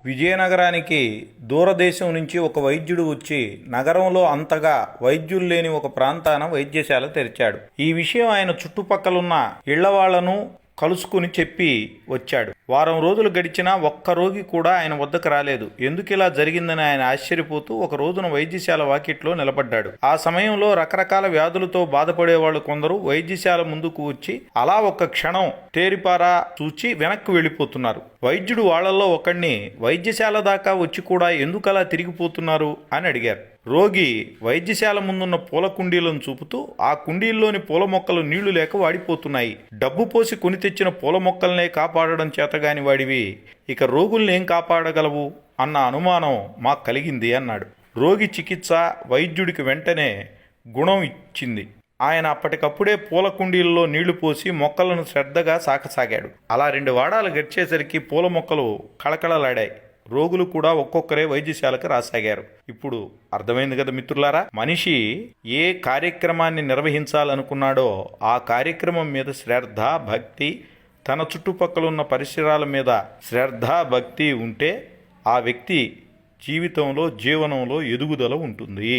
విజయనగరానికి దూరదేశం నుంచి ఒక వైద్యుడు వచ్చి నగరంలో అంతగా వైద్యులు లేని ఒక ప్రాంతాన వైద్యశాల తెరిచాడు. ఈ విషయం ఆయన చుట్టుపక్కలున్న ఇళ్లవాళ్లను కలుసుకుని చెప్పి వచ్చాడు. వారం రోజులు గడిచినా ఒక్క రోగి కూడా ఆయన వద్దకు రాలేదు. ఎందుకు ఇలా జరిగిందని ఆయన ఆశ్చర్యపోతూ ఒక రోజున వైద్యశాల వాకిట్లో నిలబడ్డాడు. ఆ సమయంలో రకరకాల వ్యాధులతో బాధపడేవాళ్ళు కొందరు వైద్యశాల ముందుకు వచ్చి అలా ఒక్క క్షణం తేరిపారా చూచి వెనక్కి వెళ్ళిపోతున్నారు. వైద్యుడు వాళ్లలో ఒకడిని, వైద్యశాల దాకా వచ్చి కూడా ఎందుకలా తిరిగిపోతున్నారు అని అడిగారు. రోగి వైద్యశాల ముందున్న పూల కుండీలను చూపుతూ, ఆ కుండీల్లోని పూల మొక్కలు నీళ్లు లేక వాడిపోతున్నాయి. డబ్బు పోసి కొని తెచ్చిన పూల మొక్కలనే కాపాడడం చేతగాని వాడివి ఇక రోగుల్ని ఏం కాపాడగలవు అన్న అనుమానం మాకు కలిగింది అన్నాడు. రోగి చికిత్స వైద్యుడికి వెంటనే గుణం ఇచ్చింది. ఆయన అప్పటికప్పుడే పూల కుండీల్లో నీళ్లు పోసి మొక్కలను శ్రద్ధగా సాకసాగాడు. అలా 2 వారాలు గడిచేసరికి పూల మొక్కలు కళకళలాడాయి. రోగులు కూడా ఒక్కొక్కరే వైద్యశాలకు రాసాగారు. ఇప్పుడు అర్థమైంది కదా మిత్రులారా, మనిషి ఏ కార్యక్రమాన్ని నిర్వహించాలనుకున్నాడో ఆ కార్యక్రమం మీద శ్రద్ధ, భక్తి, తన చుట్టుపక్కల ఉన్న పరిసరాల మీద శ్రద్ధ, భక్తి ఉంటే ఆ వ్యక్తి జీవితంలో, జీవనంలో ఎదుగుదల ఉంటుంది.